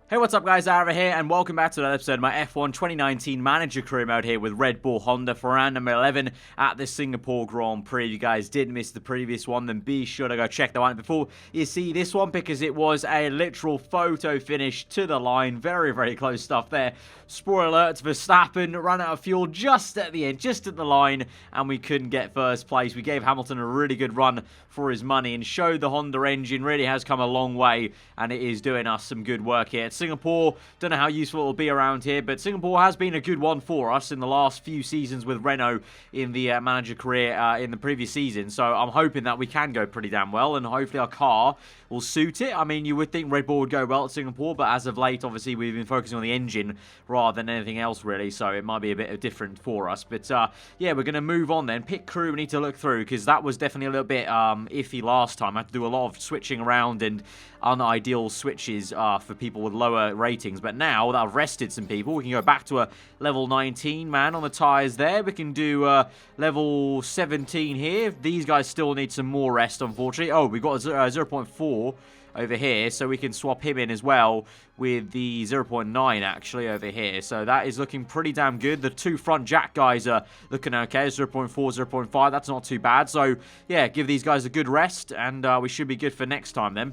Hey, what's up guys, aarava here, and welcome back to another episode of my F1 2019 Manager Career Mode here with Red Bull Honda for round number 11 at the Singapore Grand Prix. If you guys did miss the previous one, then be sure to go check that one out before you see this one, because it was a literal photo finish to the line. Very, very close stuff there. Spoiler alert, Verstappen ran out of fuel just at the end, just at the line, and we couldn't get first place. We gave Hamilton a really good run for his money and showed the Honda engine really has come a long way, and it is doing us some good work here. Singapore, don't know how useful it will be around here, but Singapore has been a good one for us in the last few seasons with Renault in the manager career in the previous season. So I'm hoping that we can go pretty damn well, and hopefully our car will suit it. I mean, you would think Red Bull would go well at Singapore, but as of late, obviously, we've been focusing on the engine rather than anything else, really, so it might be a bit different for us. But, yeah, we're going to move on then. Pit crew we need to look through, because that was definitely a little bit iffy last time. I had to do a lot of switching around and unideal switches for people with lower ratings. But now that I've rested some people, we can go back to a level 19 man on the tyres there. We can do level 17 here. These guys still need some more rest, unfortunately. Oh, we've got a 0.4 over here, so we can swap him in as well with the 0.9 actually over here. So that is looking pretty damn good. The two front jack guys are looking okay. 0.4, 0.5, that's not too bad. So yeah, give these guys a good rest, and we should be good for next time then,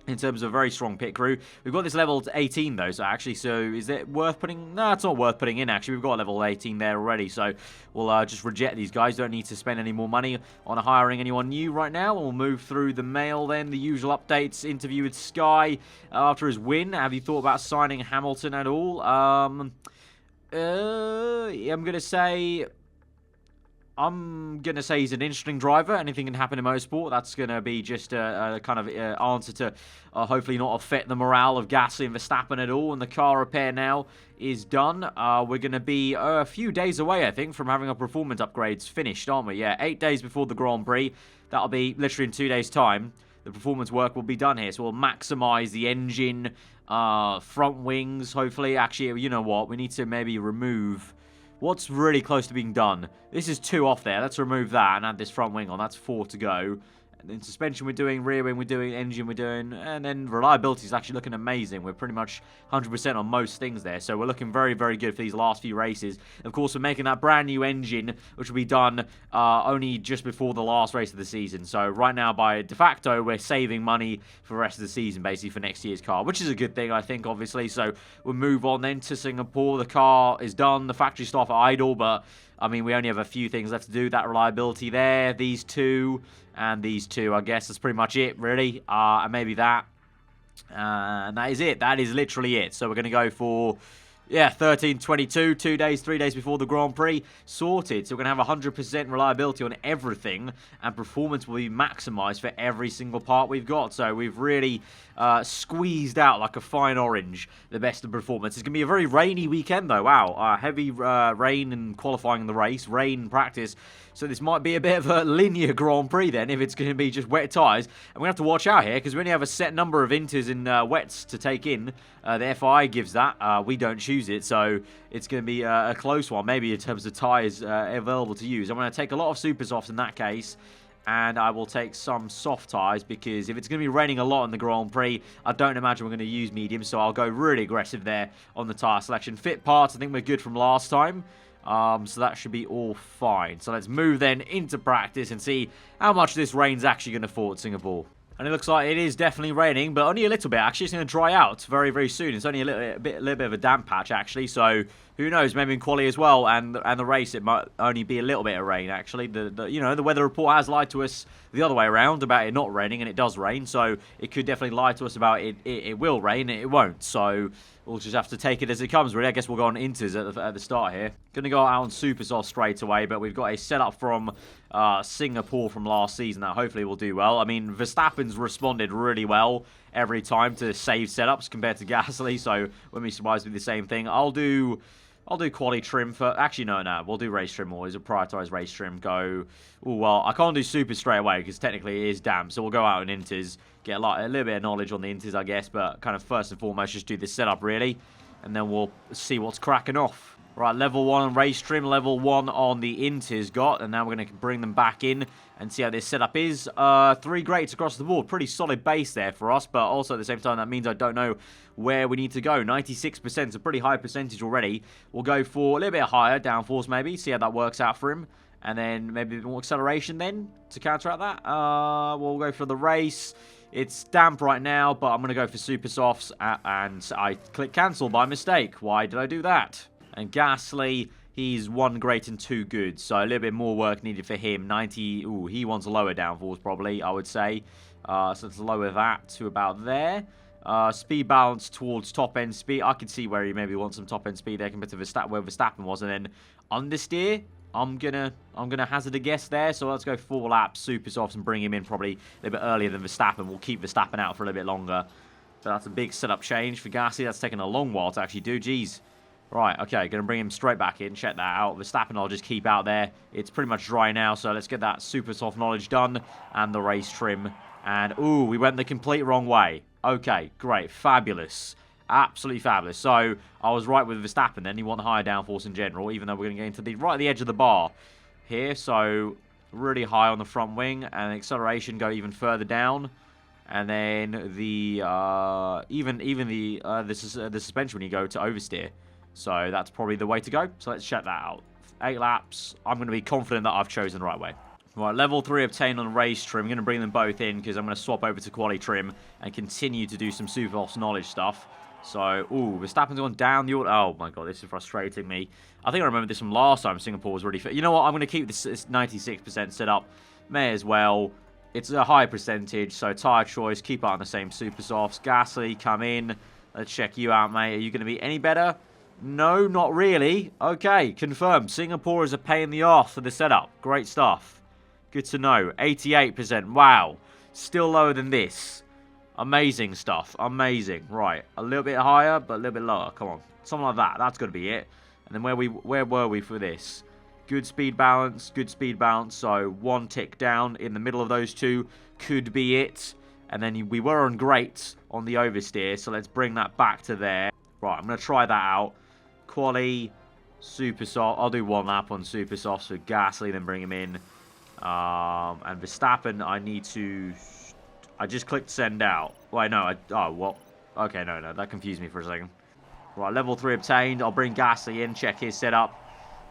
in terms of a very strong pit crew. We've got this level 18 though, so actually, so is it worth putting? No, it's not worth putting in actually. We've got level 18 there already, so we'll just reject these guys. Don't need to spend any more money on hiring anyone new right now. We'll move through the mail then. The usual updates, interview with Sky after his win. Have you thought about signing Hamilton at all? I'm gonna say he's an interesting driver. Anything can happen in motorsport. That's going to be just a kind of answer to hopefully not affect the morale of Gasly and Verstappen at all. And the car repair now is done. We're going to be a few days away, I think, from having our performance upgrades finished, aren't we? Yeah, 8 days before the Grand Prix. That'll be literally in 2 days' time. The performance work will be done here. So we'll maximize the engine, front wings, hopefully. Actually, you know what? We need to maybe remove what's really close to being done. This is 2 off there. Let's remove that and add this front wing on. That's 4 to go. And then suspension we're doing, rear wing we're doing, engine we're doing, and then reliability is actually looking amazing. We're pretty much 100% on most things there, so we're looking very, very good for these last few races. Of course, we're making that brand new engine, which will be done only just before the last race of the season. So right now, by de facto, we're saving money for the rest of the season, basically, for next year's car, which is a good thing, I think, obviously. So we'll move on then to Singapore. The car is done. The factory staff are idle, but I mean, we only have a few things left to do. That reliability there, these two, and these two, I guess. That's pretty much it, really. And maybe that. And that is it. That is literally it. So we're going to go for, yeah, 13:22, 2 days, 3 days before the Grand Prix, sorted. So we're going to have 100% reliability on everything, and performance will be maximized for every single part we've got. So we've really squeezed out like a fine orange the best of performance. It's going to be a very rainy weekend though. Wow, heavy rain in qualifying the race, rain in practice. So this might be a bit of a linear Grand Prix then, if it's going to be just wet tyres. And we're going to have to watch out here, because we only have a set number of inters and wets to take in. The FIA gives that. We don't choose it, so it's going to be a close one, maybe in terms of tyres available to use. I'm going to take a lot of super softs in that case, and I will take some soft tyres, because if it's going to be raining a lot in the Grand Prix, I don't imagine we're going to use mediums, so I'll go really aggressive there on the tyre selection. Fit parts, I think we're good from last time. So that should be all fine. So let's move then into practice and see how much this rain's actually going to fall at Singapore. And it looks like it is definitely raining, but only a little bit, actually. It's going to dry out very, very soon. It's only a little bit of a damp patch, actually. So who knows, maybe in quali as well, and the race, it might only be a little bit of rain, actually. The weather report has lied to us the other way around about it not raining, and it does rain. So it could definitely lie to us about it will rain, and it won't. So we'll just have to take it as it comes, really. I guess we'll go on inters at the start here. Going to go out on super soft straight away, but we've got a setup from Singapore from last season that hopefully will do well. I mean, Verstappen's responded really well every time to save setups compared to Gasly, so wouldn't be surprised with the same thing. I'll do quality trim for... Actually, no. We'll do race trim, or is it prioritise race trim? Go... Oh, well, I can't do super straight away, because technically it is damp, so we'll go out in inters, get a little bit of knowledge on the inters, I guess, but kind of first and foremost, just do this setup, really, and then we'll see what's cracking off. Right, level 1 on race trim, level 1 on the Inters got, and now we're going to bring them back in and see how this setup is. 3 greats across the board, pretty solid base there for us, but also at the same time that means I don't know where we need to go. 96% is a pretty high percentage already. We'll go for a little bit higher, downforce maybe, see how that works out for him, and then maybe a bit more acceleration then to counteract that. We'll go for the race. It's damp right now, but I'm going to go for super softs, and I clicked cancel by mistake. Why did I do that? And Gasly, he's 1 great and 2 good, so a little bit more work needed for him. 90, ooh, he wants a lower downforce probably, I would say. So let's lower that to about there. Speed balance towards top-end speed. I can see where he maybe wants some top-end speed there compared to where Verstappen was. And then understeer, I'm gonna hazard a guess there. So let's go 4 laps, super softs, and bring him in probably a little bit earlier than Verstappen. We'll keep Verstappen out for a little bit longer. So that's a big setup change for Gasly. That's taken a long while to actually do. Jeez. Right, okay, going to bring him straight back in. Check that out. Verstappen I'll just keep out there. It's pretty much dry now, so let's get that super soft knowledge done. And the race trim. And, ooh, we went the complete wrong way. Okay, great. Fabulous. Absolutely fabulous. So, I was right with Verstappen then. He want higher downforce in general, even though we're going to get into the right at the edge of the bar here. So, really high on the front wing. And acceleration go even further down. And then the, the suspension when you go to oversteer. So that's probably the way to go. So let's check that out. 8 laps. I'm going to be confident that I've chosen the right way. Right, level 3 obtained on race trim. I'm going to bring them both in because I'm going to swap over to quali trim and continue to do some super off knowledge stuff. So, ooh, Verstappen's gone down the order. Oh my god, this is frustrating me. I think I remember this from last time Singapore was really fit. You know what? I'm going to keep this 96% set up. May as well. It's a high percentage, so tyre choice. Keep it on the same super softs. Gasly, come in. Let's check you out, mate. Are you going to be any better? No, not really. Okay, confirmed. Singapore is a pain in the arse for the setup. Great stuff. Good to know. 88%. Wow. Still lower than this. Amazing stuff. Amazing. Right. A little bit higher, but a little bit lower. Come on. Something like that. That's got to be it. And then where were we for this? Good speed balance. Good speed balance. So 1 tick down in the middle of those 2 could be it. And then we were on great on the oversteer. So let's bring that back to there. Right. I'm going to try that out. Quali, super soft. I'll do 1 lap on super softs for Gasly, then bring him in. And Verstappen, I just clicked send out. Wait, no. Oh, what? Okay, no. That confused me for a second. Right, level 3 obtained. I'll bring Gasly in, check his setup.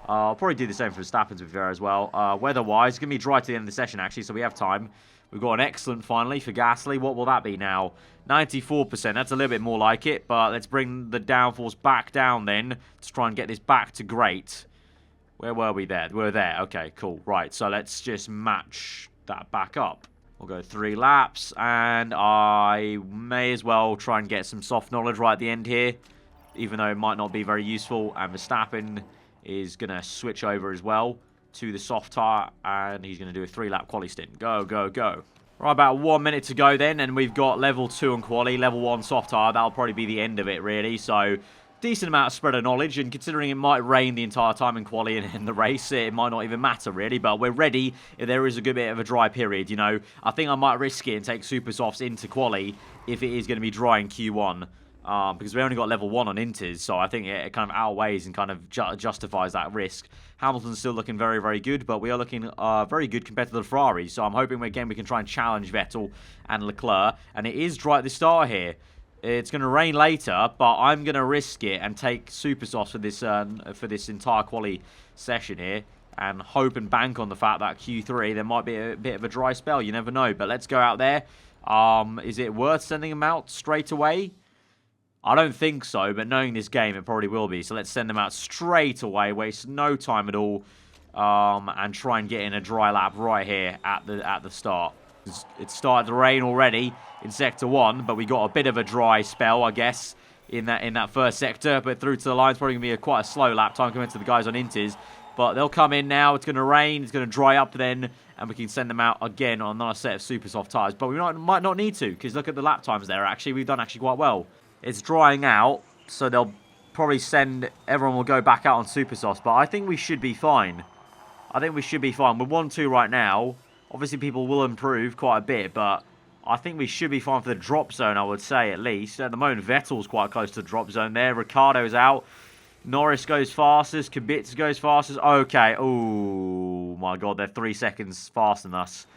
I'll probably do the same for Verstappen to be fair as well. Weather-wise, it's going to be dry to the end of the session, actually, so we have time. We've got an excellent finally for Gasly. What will that be now? 94%. That's a little bit more like it, but let's bring the downforce back down then to try and get this back to great. Where were we there? We're there. Okay, cool. Right, so let's just match that back up. We'll go 3 laps, and I may as well try and get some soft knowledge right at the end here, even though it might not be very useful. And Verstappen is going to switch over as well to the soft tire, and he's going to do a 3-lap quali stint. Go, go, go. Right, about 1 minute to go then, and we've got level 2 on quali, level 1 soft tire. That'll probably be the end of it, really. So, decent amount of spread of knowledge, and considering it might rain the entire time in quali and in the race, it might not even matter, really. But we're ready if there is a good bit of a dry period, you know. I think I might risk it and take super softs into quali if it is going to be dry in Q1. Because we only got level 1 on Inters, so I think it kind of outweighs and kind of justifies that risk. Hamilton's still looking very, very good, but we are looking very good compared to the Ferrari, so I'm hoping, again, we can try and challenge Vettel and Leclerc, and it is dry at the start here. It's going to rain later, but I'm going to risk it and take super softs for this entire quali session here, and hope and bank on the fact that Q3, there might be a bit of a dry spell, you never know, but let's go out there. Is it worth sending them out straight away? I don't think so, but knowing this game, it probably will be. So let's send them out straight away, waste no time at all, and try and get in a dry lap right here at the start. It started to rain already in Sector 1, but we got a bit of a dry spell, I guess, in that first sector. But through to the line, it's probably going to be quite a slow lap time compared to the guys on Inters. But they'll come in now. It's going to rain. It's going to dry up then, and we can send them out again on another set of super soft tyres. But we might not need to, because look at the lap times there, actually. We've done actually quite well. It's drying out, so they'll probably everyone will go back out on super softs, but I think we should be fine. I think we should be fine. We're 1-2 right now. Obviously, people will improve quite a bit, but I think we should be fine for the drop zone, I would say, at least. At the moment, Vettel's quite close to the drop zone there. Ricciardo's out. Norris goes fastest. Kubica goes fastest. Okay. Oh, my God. They're 3 seconds faster than us.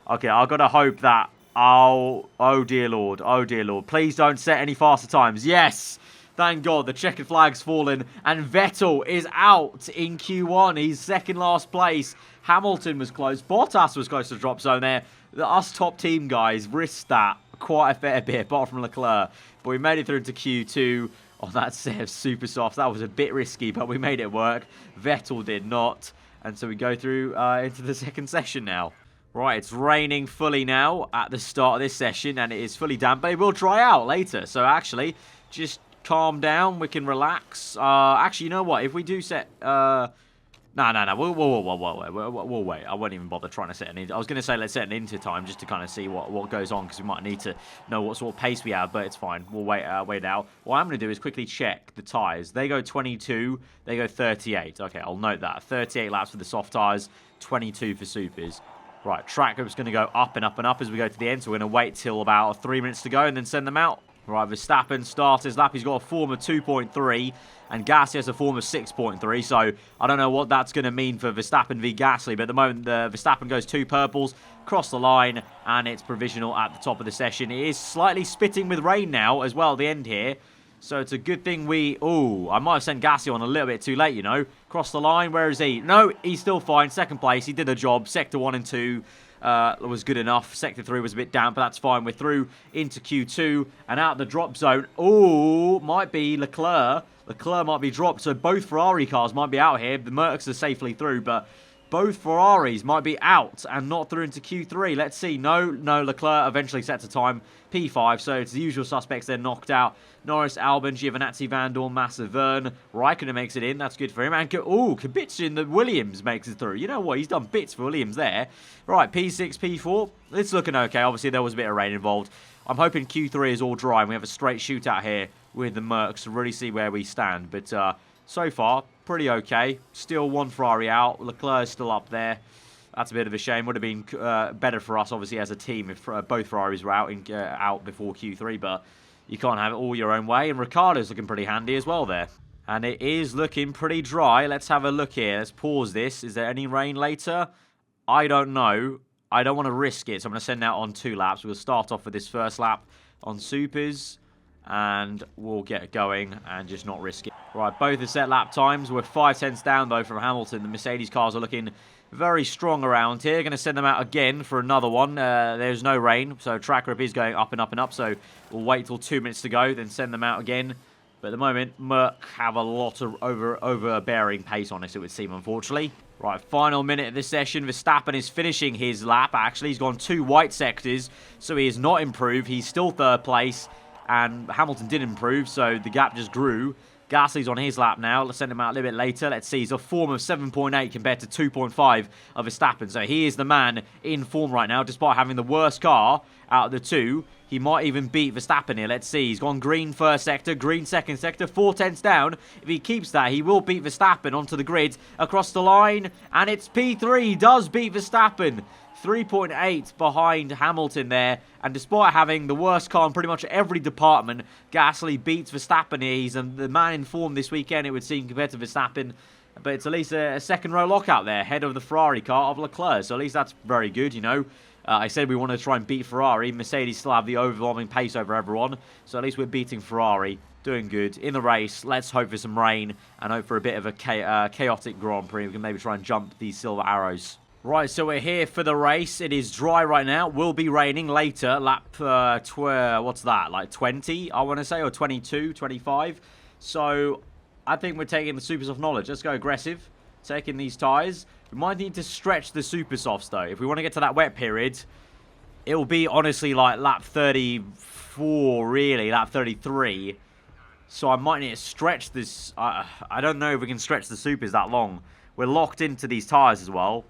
Okay, I've got to hope that... Oh, dear Lord. Oh, dear Lord. Please don't set any faster times. Yes! Thank God, the checkered flag's fallen, and Vettel is out in Q1. He's second last place. Hamilton was close. Bottas was close to the drop zone there. Us top team guys risked that quite a fair bit, apart from Leclerc. But we made it through to Q2 on that set of super softs. That was a bit risky, but we made it work. Vettel did not. And so we go through into the second session now. Right, it's raining fully now at the start of this session, and it is fully damp, but it will dry out later. So actually, just calm down. We can relax. Actually, you know what? If we do set... No. We'll wait. I won't even bother trying to set an... I was going to say let's set an into time just to kind of see what goes on, because we might need to know what sort of pace we have, but it's fine. We'll wait out. What I'm going to do is quickly check the tyres. They go 22. They go 38. Okay, I'll note that. 38 laps for the soft tyres, 22 for supers. Right, track group's going to go up and up and up as we go to the end, so we're going to wait till about 3 minutes to go and then send them out. Right, Verstappen starts his lap. He's got a form of 2.3, and Gasly has a form of 6.3, so I don't know what that's going to mean for Verstappen v Gasly, but at the moment, Verstappen goes 2 purples, cross the line, and it's provisional at the top of the session. It is slightly spitting with rain now as well at the end here, so it's a good thing we... Oh, I might have sent Gasly on a little bit too late, you know. Cross the line, where is he? No, he's still fine. Second place, he did the job. Sector 1 and 2 was good enough. Sector 3 was a bit damp, but that's fine. We're through into Q2 and out the drop zone. Oh, might be Leclerc. Leclerc might be dropped, so both Ferrari cars might be out here. The Mercs are safely through, but both Ferraris might be out and not through into Q3. Let's see. No, Leclerc eventually sets a time. P5, so it's the usual suspects. They're knocked out. Norris, Albon, Giovinazzi, Vandoorne, Massa, Verne. Raikkonen makes it in. That's good for him. And Kubica in the Williams makes it through. You know what? He's done bits for Williams there. Right, P6, P4. It's looking okay. Obviously, there was a bit of rain involved. I'm hoping Q3 is all dry and we have a straight shootout here with the Mercs to really see where we stand. But so far, pretty okay. Still one Ferrari out. Leclerc is still up there. That's a bit of a shame. Would have been better for us, obviously, as a team if both Ferraris were out before Q3. But you can't have it all your own way. And Ricciardo's looking pretty handy as well there. And it is looking pretty dry. Let's have a look here. Let's pause this. Is there any rain later? I don't know. I don't want to risk it, so I'm going to send out on 2 laps. We'll start off with this first lap on supers. And we'll get going and just not risk it. Right, both are set lap times. We're 5/10 down, though, from Hamilton. The Mercedes cars are looking very strong around here. Going to send them out again for another one. There's no rain, so track grip is going up and up and up. So we'll wait till 2 minutes to go, then send them out again. But at the moment, Merc have a lot of overbearing pace on us, it would seem, unfortunately. Right, final minute of this session. Verstappen is finishing his lap, actually. He's gone 2 white sectors, so he has not improved. He's still 3rd place. And Hamilton did improve, so the gap just grew. Gasly's on his lap now. Let's send him out a little bit later. Let's see. He's a form of 7.8 compared to 2.5 of Verstappen. So he is the man in form right now, despite having the worst car out of the 2. He might even beat Verstappen here. Let's see. He's gone green 1st sector, green 2nd sector, 4/10 down. If he keeps that, he will beat Verstappen onto the grid, across the line. And it's P3. He does beat Verstappen. 3.8 behind Hamilton there, and despite having the worst car in pretty much every department, Gasly beats Verstappen here. He's the man in form this weekend, it would seem, compared to Verstappen, but it's at least a second row lockout there, ahead of the Ferrari car of Leclerc, so at least that's very good, you know. I said we want to try and beat Ferrari. Mercedes still have the overwhelming pace over everyone, so at least we're beating Ferrari. Doing good in the race. Let's hope for some rain and hope for a bit of a chaotic Grand Prix. We can maybe try and jump these silver arrows. Right, so we're here for the race. It is dry right now. Will be raining later. Lap, what's that? Like 20, I want to say, or 22, 25. So I think we're taking the super soft knowledge. Let's go aggressive. Taking these tyres. We might need to stretch the super softs, though. If we want to get to that wet period, it will be, honestly, like lap 34, really. Lap 33. So I might need to stretch this. I don't know if we can stretch the supers that long. We're locked into these tyres as well.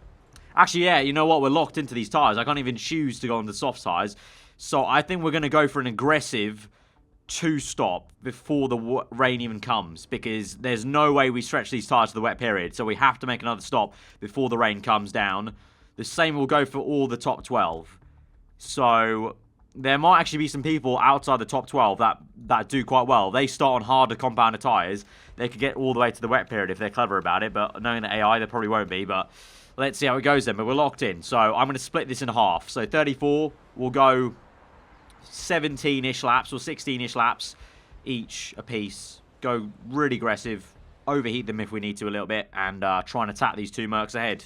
Actually, yeah, you know what? We're locked into these tyres. I can't even choose to go on the soft tyres. So I think we're going to go for an aggressive 2-stop before the rain even comes. Because there's no way we stretch these tyres to the wet period. So we have to make another stop before the rain comes down. The same will go for all the top 12. So there might actually be some people outside the top 12 that do quite well. They start on harder compounder tyres. They could get all the way to the wet period if they're clever about it, but knowing the AI, they probably won't be. But let's see how it goes then. But we're locked in. So I'm going to split this in half. So 34 will go 17-ish laps or 16-ish laps each a piece. Go really aggressive. Overheat them if we need to a little bit. And try and attack these two Mercs ahead.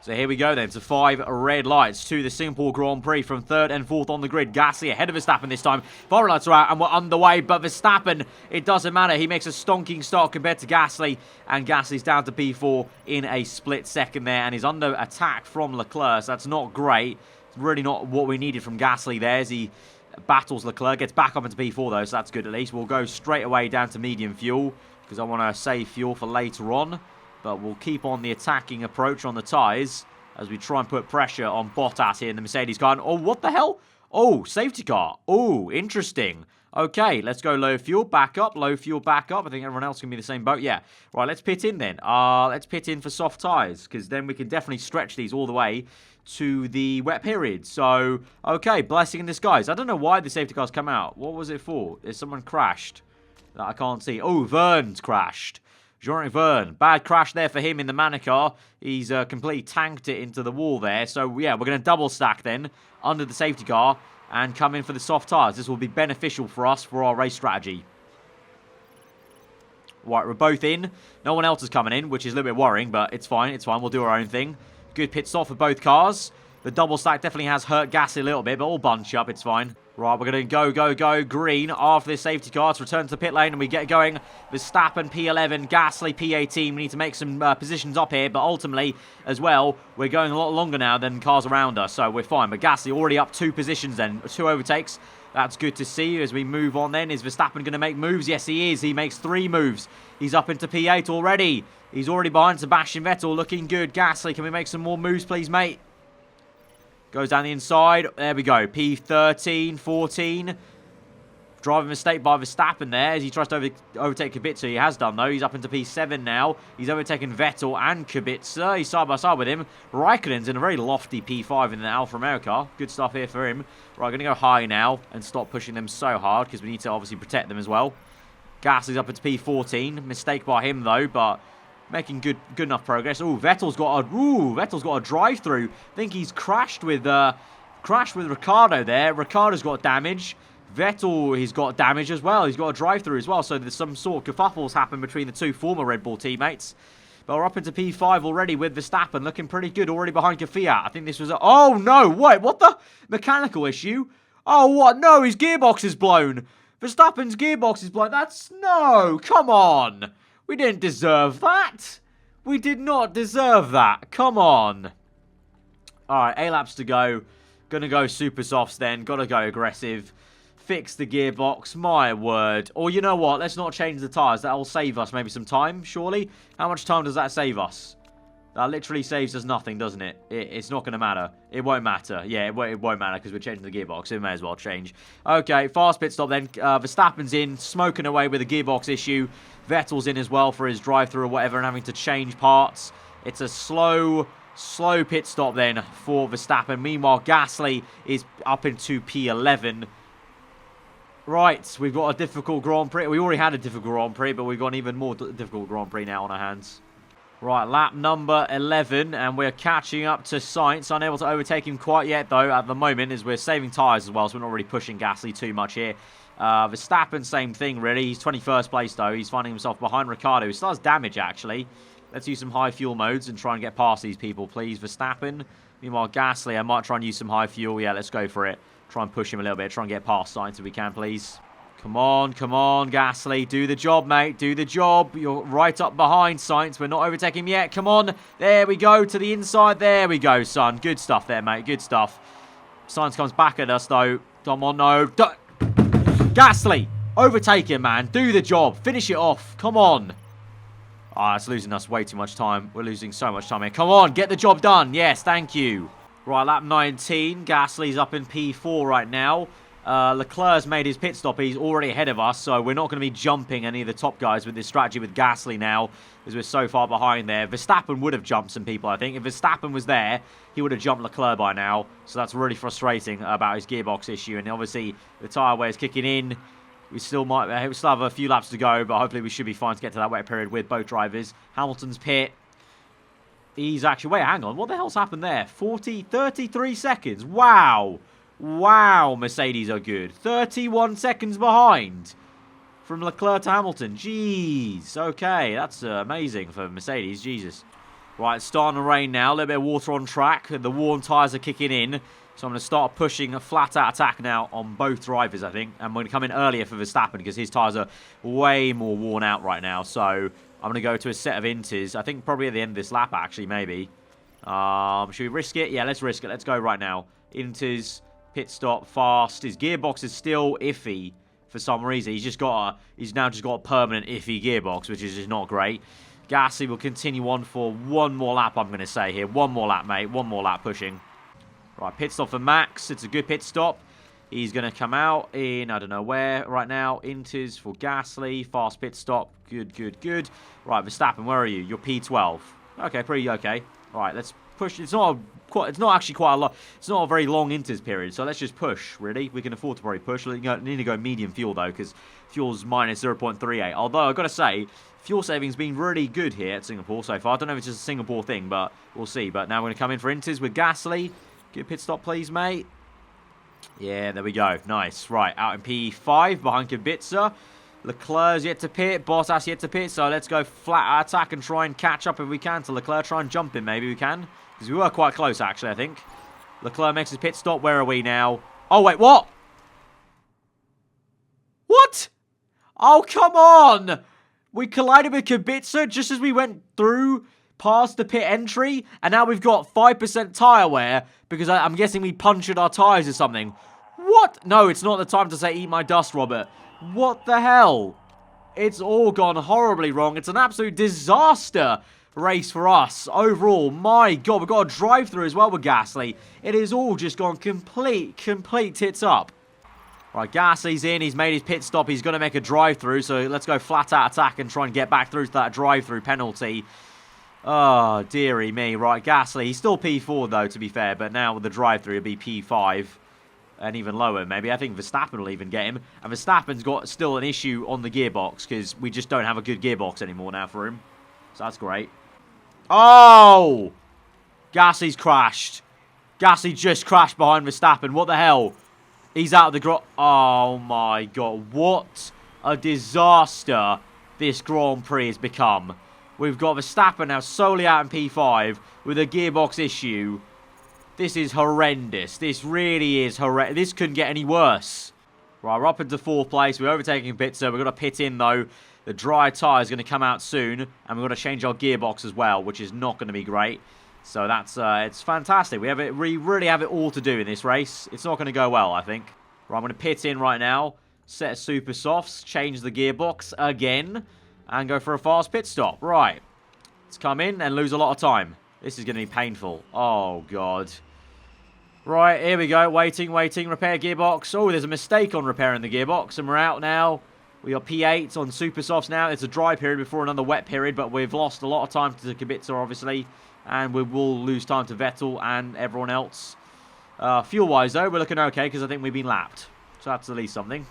So here we go then to 5 red lights to the Singapore Grand Prix from 3rd and 4th on the grid. Gasly ahead of Verstappen this time. 5 red lights are out and we're underway, but Verstappen, it doesn't matter. He makes a stonking start compared to Gasly, and Gasly's down to P4 in a split second there, and he's under attack from Leclerc, so that's not great. It's really not what we needed from Gasly there as he battles Leclerc. Gets back up into P4 though, so that's good at least. We'll go straight away down to medium fuel because I want to save fuel for later on. But we'll keep on the attacking approach on the tyres as we try and put pressure on Bottas here in the Mercedes car. And, oh, what the hell? Oh, safety car. Oh, interesting. Okay, let's go low fuel, back up, low fuel, back up. I think everyone else can be the same boat. Yeah. Right, let's pit in then. Let's pit in for soft tyres because then we can definitely stretch these all the way to the wet period. So, okay, blessing in disguise. I don't know why the safety car's come out. What was it for? There's someone crashed that I can't see. Oh, Vern's crashed. Jean-Eric Verne, bad crash there for him in the Mana car. He's completely tanked it into the wall there. So, yeah, we're going to double stack then under the safety car and come in for the soft tyres. This will be beneficial for us for our race strategy. Right, we're both in. No one else is coming in, which is a little bit worrying, but it's fine. It's fine. We'll do our own thing. Good pit stop for both cars. The double stack definitely has hurt Gasly a little bit, but all bunch up. It's fine. Right, we're going to go green after this safety car to return to the pit lane, and we get going. Verstappen P11, Gasly P18. We need to make some positions up here, but ultimately, as well, we're going a lot longer now than cars around us, so we're fine. But Gasly already up 2 positions then, 2 overtakes. That's good to see as we move on then. Is Verstappen going to make moves? Yes, he is. He makes 3 moves. He's up into P8 already. He's already behind Sebastian Vettel, looking good. Gasly, can we make some more moves, please, mate? Goes down the inside. There we go. P13, 14. Driving mistake by Verstappen there as he tries to overtake Kubica. He has done, though. He's up into P7 now. He's overtaken Vettel and Kubica. He's side by side with him. Raikkonen's in a very lofty P5 in the Alfa Romeo car. Good stuff here for him. Right, going to go high now and stop pushing them so hard because we need to obviously protect them as well. Gasly's up into P14. Mistake by him, though, but making good enough progress. Ooh, Vettel's got a drive-through. I think he's crashed with Ricciardo there. Ricciardo's got damage. Vettel, he's got damage as well. He's got a drive-through as well. So there's some sort of kerfuffles happen between the 2 former Red Bull teammates. But we're up into P5 already with Verstappen. Looking pretty good already behind Kvyat. I think this was a... Oh, no. Wait, what the? Mechanical issue? Oh, what? No, his gearbox is blown. Verstappen's gearbox is blown. That's... No, come on. We didn't deserve that. We did not deserve that. Come on. Alright, 8 laps to go. Gonna go super softs then. Gotta go aggressive. Fix the gearbox. My word. Or you know what? Let's not change the tyres. That'll save us maybe some time, surely. How much time does that save us? That literally saves us nothing, doesn't it? It's not going to matter. It won't matter. Yeah, it won't matter because we're changing the gearbox. It may as well change. Okay, fast pit stop then. Verstappen's in, smoking away with a gearbox issue. Vettel's in as well for his drive-through or whatever and having to change parts. It's a slow pit stop then for Verstappen. Meanwhile, Gasly is up into P11. Right, we've got a difficult Grand Prix. We already had a difficult Grand Prix, but we've got an even more difficult Grand Prix now on our hands. Right, lap number 11, and we're catching up to Sainz. Unable to overtake him quite yet, though, at the moment, as we're saving tyres as well, so we're not really pushing Gasly too much here. Verstappen, same thing, really. He's 21st place, though. He's finding himself behind Ricciardo, who still has damage, actually. Let's use some high fuel modes and try and get past these people, please. Verstappen. Meanwhile, Gasly, I might try and use some high fuel. Yeah, let's go for it. Try and push him a little bit. Try and get past Sainz if we can, please. Come on, Gasly. Do the job, mate. Do the job. You're right up behind Sainz. We're not overtaking him yet. Come on. There we go. To the inside. There we go, son. Good stuff there, mate. Good stuff. Sainz comes back at us, though. Come on, no. Gasly. Overtake him, man. Do the job. Finish it off. Come on. Ah, it's losing us way too much time. We're losing so much time here. Come on. Get the job done. Yes, thank you. Right, lap 19. Gasly's up in P4 right now. Leclerc's made his pit stop. He's already ahead of us, so we're not going to be jumping any of the top guys with this strategy with Gasly now, because we're so far behind there. Verstappen would have jumped some people, I think. If Verstappen was there, he would have jumped Leclerc by now, so that's really frustrating about his gearbox issue. And obviously, the tyre wear is kicking in. We still have a few laps to go, but hopefully we should be fine to get to that wet period with both drivers. Hamilton's pit. He's actually... Wait, hang on. What the hell's happened there? 33 seconds. Wow. Wow, Mercedes are good. 31 seconds behind from Leclerc to Hamilton. Jeez. Okay, that's amazing for Mercedes. Jesus. Right, it's starting to rain now. A little bit of water on track. The warm tyres are kicking in. So I'm going to start pushing a flat-out attack now on both drivers, I think. I'm going to come in earlier for Verstappen because his tyres are way more worn out right now. So I'm going to go to a set of inters. I think probably at the end of this lap, actually, maybe. Should we risk it? Yeah, let's risk it. Let's go right now. Inters, pit stop, fast. His gearbox is still iffy for some reason. He's now just got a permanent iffy gearbox, which is just not great. Gasly will continue on for one more lap, I'm going to say here. One more lap, mate. One more lap pushing. Right, pit stop for Max. It's a good pit stop. He's going to come out in, I don't know where right now. Inters for Gasly. Fast pit stop. Good, good, good. Right, Verstappen, where are you? You're P12. Okay, pretty okay. Right, let's push. It's not actually quite a lot. It's not a very long inters period, so let's just push, really. We can afford to probably push. We need to go medium fuel, though, because fuel's minus 0.38. Although, I've got to say, fuel saving's been really good here at Singapore so far. I don't know if it's just a Singapore thing, but we'll see. But now we're going to come in for inters with Gasly. Get a pit stop, please, mate. Yeah, there we go. Nice. Right, out in P5 behind Kubica. Leclerc's yet to pit. Bottas yet to pit. So let's go flat attack and try and catch up if we can to Leclerc. Try and jump him, maybe we can. Because we were quite close, actually, I think. Leclerc makes his pit stop. Where are we now? Oh, wait, what? What? Oh, come on. We collided with Kubica just as we went through past the pit entry, and now we've got 5% tyre wear because I'm guessing we punctured our tyres or something. What? No, it's not the time to say eat my dust, Robert. What the hell? It's all gone horribly wrong. It's an absolute disaster race for us overall. My God, we've got a drive-through as well with Gasly. It is all just gone complete tits up. Right, Gasly's in. He's made his pit stop. He's going to make a drive-through, so let's go flat-out attack and try and get back through to that drive-through penalty. Oh, dearie me. Right, Gasly. He's still P4, though, to be fair. But now with the drive-through, it'll be P5. And even lower, maybe. I think Verstappen will even get him. And Verstappen's got still an issue on the gearbox. Because we just don't have a good gearbox anymore now for him. So that's great. Oh! Gasly's crashed. Gasly just crashed behind Verstappen. What the hell? He's out of the Oh, my God. What a disaster this Grand Prix has become. We've got Verstappen now solely out in P5 with a gearbox issue. This is horrendous. This really is horrendous. This couldn't get any worse. Right, we're up into 4th place. We're overtaking Kubica. We've got to pit in, though. The dry tyre is going to come out soon. And we're going to change our gearbox as well, which is not going to be great. So that's it's fantastic. We really have it all to do in this race. It's not going to go well, I think. Right, I'm going to pit in right now. Set of super softs. Change the gearbox again. And go for a fast pit stop. Right. Let's come in and lose a lot of time. This is going to be painful. Oh, God. Right, here we go. Waiting. Repair gearbox. Oh, there's a mistake on repairing the gearbox. And we're out now. We are P8 on super softs now. It's a dry period before another wet period. But we've lost a lot of time to Kubica, obviously. And we will lose time to Vettel and everyone else. Fuel-wise, though, we're looking okay because I think we've been lapped. So that's at least something.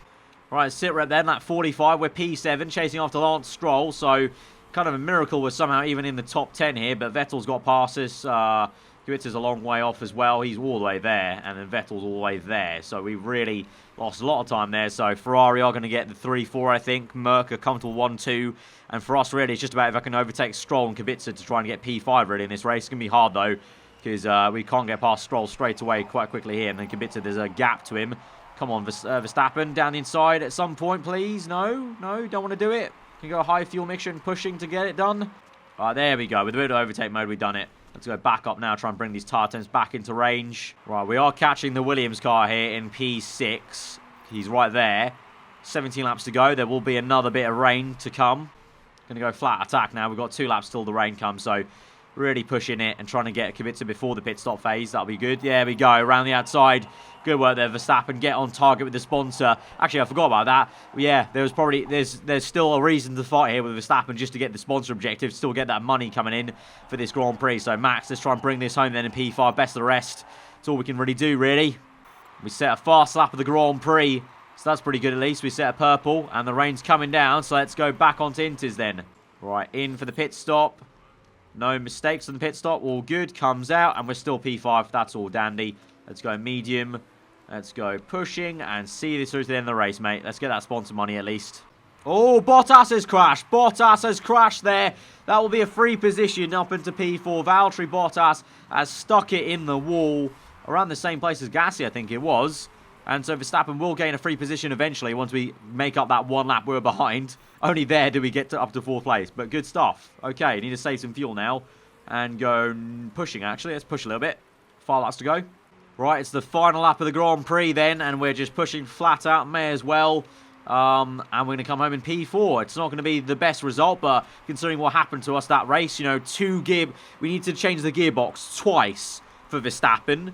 Right, sit right there, lap 45. We're P7, chasing after Lance Stroll. So, kind of a miracle we're somehow even in the top 10 here. But Vettel's got past us. Kubica's a long way off as well. He's all the way there. And then Vettel's all the way there. So, we've really lost a lot of time there. So, Ferrari are going to get the 3-4, I think. Merc a comfortable 1-2. And for us, really, it's just about if I can overtake Stroll and Kubica to try and get P5, really, in this race. It's going to be hard, though. Because we can't get past Stroll straight away quite quickly here. And then Kubica, there's a gap to him. Come on, Verstappen, down the inside at some point, please. No, don't want to do it. Can you go high fuel mixture and pushing to get it done? All right, there we go. With a bit of overtake mode, we've done it. Let's go back up now, try and bring these tyre temps back into range. Right, we are catching the Williams car here in P6. He's right there. 17 laps to go. There will be another bit of rain to come. Going to go flat attack now. We've got 2 laps till the rain comes, so Really pushing it and trying to get Kubica before the pit stop phase. That'll be good. There we go. Around the outside. Good work there, Verstappen. Get on target with the sponsor. Actually, I forgot about that. Yeah, there's still a reason to fight here with Verstappen just to get the sponsor objective, still get that money coming in for this Grand Prix. So Max, let's try and bring this home then in P5. Best of the rest. That's all we can really do, really. We set a fast lap of the Grand Prix. So that's pretty good at least. We set a purple and the rain's coming down. So let's go back onto Inters then. Right, in for the pit stop. No mistakes on the pit stop. All good. Comes out and we're still P5. That's all dandy. Let's go medium. Let's go pushing and see this through to the end of the race, mate. Let's get that sponsor money at least. Oh, Bottas has crashed. Bottas has crashed there. That will be a free position up into P4. Valtteri Bottas has stuck it in the wall around the same place as Gasly, I think it was. And so Verstappen will gain a free position eventually once we make up that one lap we're behind. Only there do we get up to 4th place. But good stuff. Okay, need to save some fuel now. And go pushing, actually. Let's push a little bit. 5 laps to go. Right, it's the final lap of the Grand Prix then. And we're just pushing flat out. May as well. And we're going to come home in P4. It's not going to be the best result. But considering what happened to us that race, you know, we need to change the gearbox twice for Verstappen.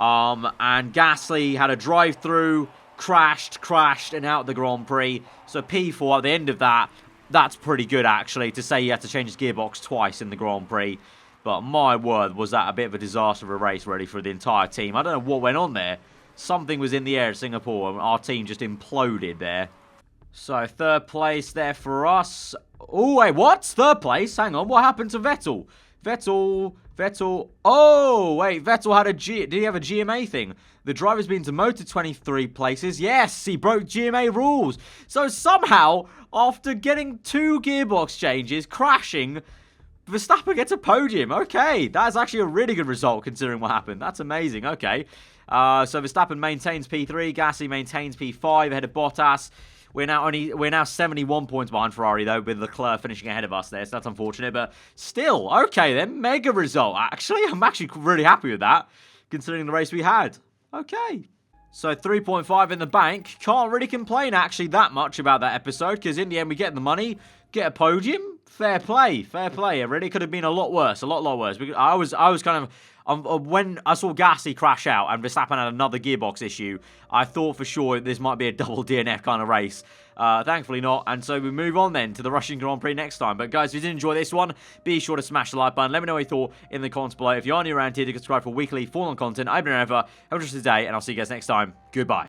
And Gasly had a drive-through, crashed, and out the Grand Prix. So P4 at the end of that, that's pretty good actually, to say he had to change his gearbox twice in the Grand Prix. But my word, was that a bit of a disaster of a race really for the entire team. I don't know what went on there. Something was in the air at Singapore and our team just imploded there. So 3rd place there for us. Oh, wait, what? 3rd place? Hang on, what happened to Vettel? Vettel. Oh, wait, Vettel had did he have a GMA thing? The driver's been demoted 23 places. Yes, he broke GMA rules. So somehow, after getting 2 gearbox changes, crashing, Verstappen gets a podium. Okay, that's actually a really good result considering what happened. That's amazing. Okay. So Verstappen maintains P3, Gasly maintains P5 ahead of Bottas. We're now 71 points behind Ferrari though, with Leclerc finishing ahead of us there. So that's unfortunate, but still okay then. Mega result actually. I'm actually really happy with that, considering the race we had. Okay. So 3.5 in the bank. Can't really complain actually that much about that episode, because in the end we get the money, get a podium. Fair play. It really could have been a lot worse. I was kind of when I saw Gasly crash out and Verstappen had another gearbox issue, I thought for sure this might be a double DNF kind of race. Thankfully not, and so we move on then to the Russian Grand Prix next time. But guys, if you did enjoy this one, be sure to smash the like button. Let me know what you thought in the comments below. If you are new around here, to subscribe for weekly Formula content. I've been over. Have a good day, and I'll see you guys next time. Goodbye.